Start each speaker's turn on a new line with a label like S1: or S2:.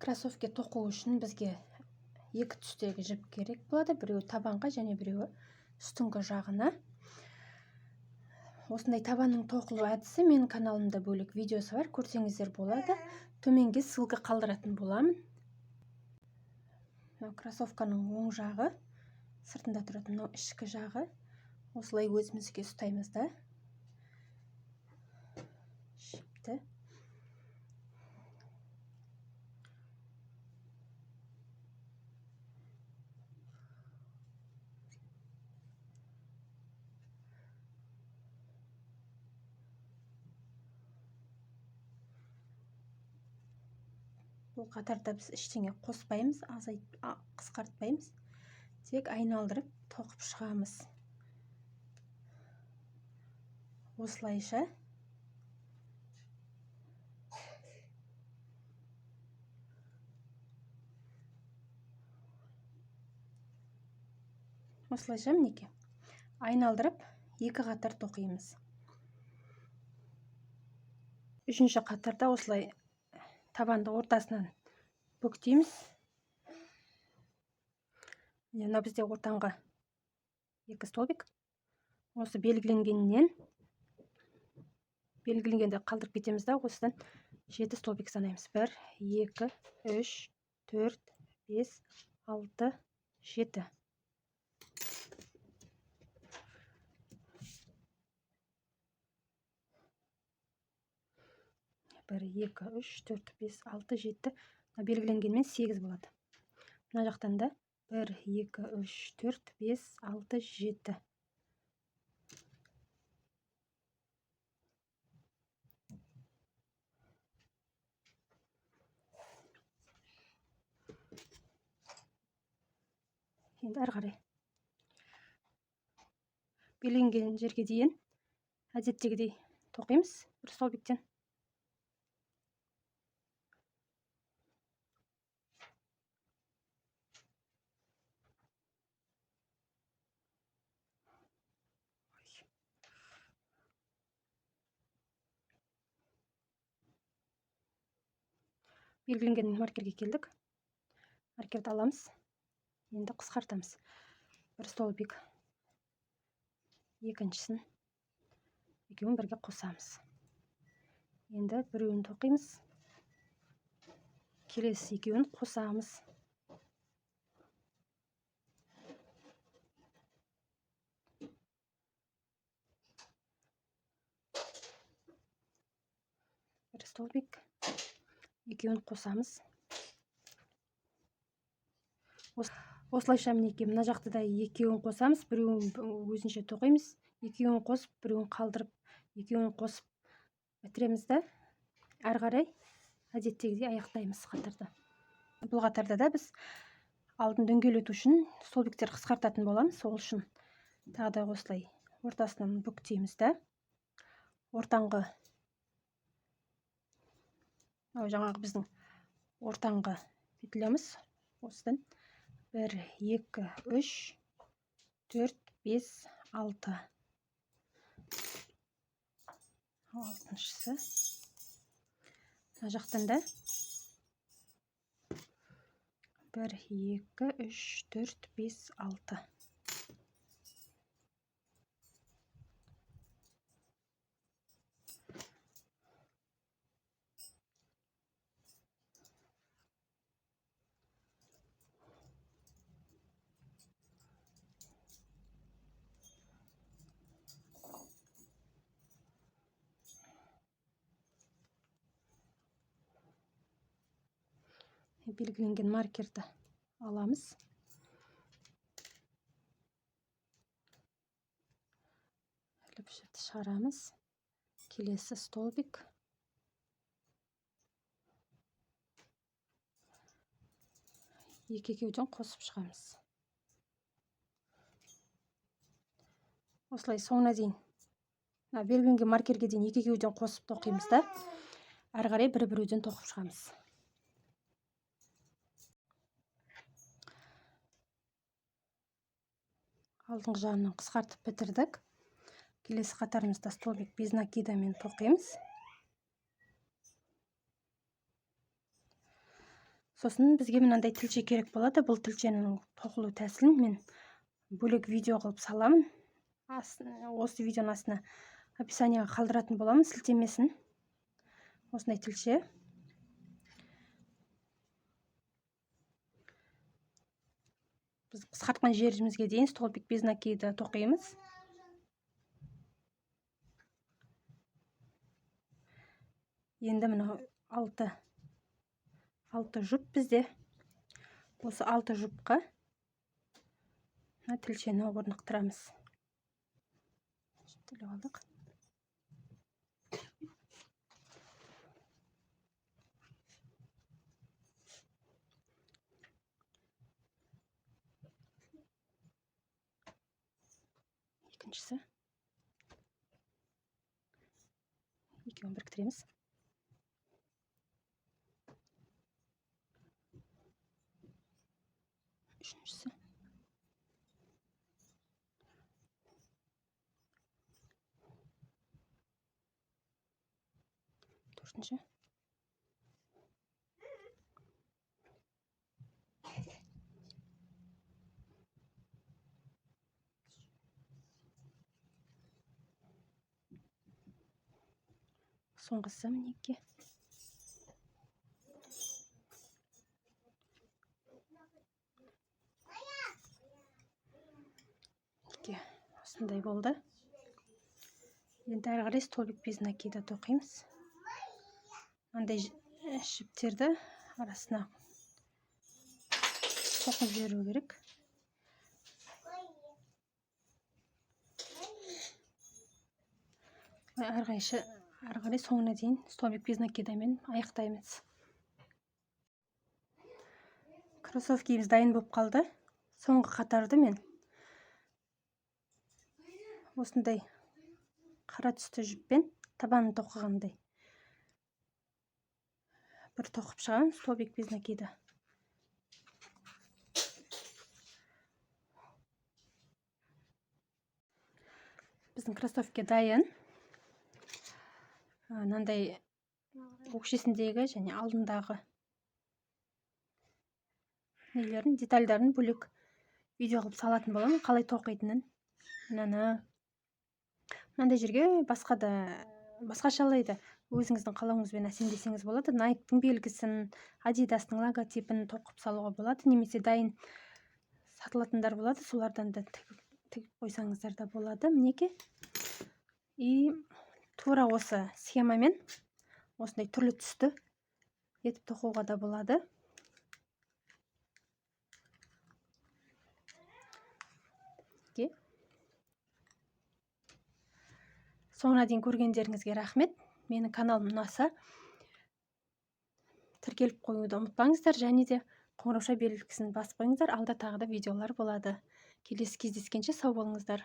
S1: Кроссовки тоқу үшін бізге екі түстегі жіп керек болады. Біреуі табанға және біреуі үстіңгі жағына. Осындай табанның тоқылу әдісі менің каналымда бөлек видеосы бар, көрсеңіздер болады. Төменге ссылка қалдыратын боламын. Кроссовканың оң жағы, сыртында тұратын ішкі жағы. Осылай өзімізге ұстаймыз да. Жіпті. Бұл қатарда біз ештеңе қоспаймыз, қысқартпаймыз. Тек айналдырып тоқып шығамыз. Осылайша мінекей айналдырып екі қатар тоқимыз. Үшінші қатарда осылай табанды ортасынан бүктейміз. Мына бізде ортаңғы екі столбик. Осы белгіленгенде қалдырып кетеміз да, осыдан 7 столбик санаймыз. 1, 2, 3, 4, 5, 6, 7. Бір, 2, 3, 4, 5, 6, 7. Белгіленгенмен 8 болады. Мына жақтан да 1, 2, 3, 4, 5, 6, 7. Енді әрі қарай белгіленген жерге дейін әдеттегідей тоқимыз бір столбиктен. Белгіленген маркерге келдік. Маркерді аламыз. Енді қысқартамыз. Бір столбик. Екіншісін екеуін бірге қосамыз. Енді біреуін тоқимыз. Келесі екеуін қосамыз. Бір столбик. Екеуін қосамыз. Осылайша мінекей мына жақты да екеуін қосамыз, біреуін өзінше тоқимыз. Екеуін қосып, біреуін қалдырып, екеуін қосып бітіреміз да, әрі қарай әдеттегідей аяқтаймыз қатарды. Бұл қатарда да біз алдын дөңгелету үшін столбиктер қысқартатын боламыз. Сол үшін тағы да осылай ортасынан бүктейміз да, ортаңғы жаңағы біздің ортаңғы петлямыз осыдан 1, 2, 3, 4, 5, 6. Алтыншысы. Мына жақтан да 1, 2, 3, 4, 5, 6. Белгіленген маркерді аламыз. Іліп шығарамыз. Келесі столбик. Екеуден қосып шығамыз. Осылай соңына дейін, белгіленген маркерге дейін екеуден қосып тоқимыз да, әрі қарай бір-бірден тоқып шығамыз. Алдыңғы жағынан қысқартып бітірдік. Келесі қатарымызда столбик без накидамен тоқимыз. Сосын бізге мынандай тілше керек болады. Бұл тілшенің тоқылу тәсілін мен бөлек видео қылып саламын. Осы видеоның астына описанияға қалдыратын боламын сілтемесін. Осындай тілше. Біз қысқартқан жерімізге дейін столбик без накида тоқимыз. Енді мына 6 жұп бізде. Осы 6 жұпқа тілшені орнықтырамыз. Тіліп алдық. Екіншісі. Екеуін біріктіреміз. Үшіншісі. Төртінші. Соңғысы мінеке. Осындай болды. Енді әрі қарай столбик без накида тоқимыз. Мынандай жіптерді арасына соқып жіберу керек. Әрі қарай соңына дейін столбик без накидамен аяқтаймыз. Кроссовкиіміз дайын болып қалды. Соңғы қатарды мен осындай қара түсті жіппен табанын тоқығандай бір тоқып шығамын. Столбик без накида. Біздің кроссовки дайын. Мынандай өкшесіндегі және алдындағы нелерін, детальдарын бөлек видео қылып салатын боламын, қалай тоқитынын. Мынандай жерге басқашалайды. Өзіңіздің қалауыңызбен әсемдесеңіз болады. Nike'тың белгісін, Adidas'тың логотипін тоқып салуға болады. Немесе дайын сатылатындар болады. Солардан да тігіп қойсаңыздар да болады. Мінеке. И тура осы схемамен осындай түрлі түсті етіп тоқуға да болады. Соңына дейін көргендеріңізге рахмет. Менің каналым ұнаса тіркеліп қоюды ұмытпаңыздар, және де қоңырауша белгісін басып қойыңыздар. Алда тағы да видеолар болады. Келесі кездескенше сау болыңыздар.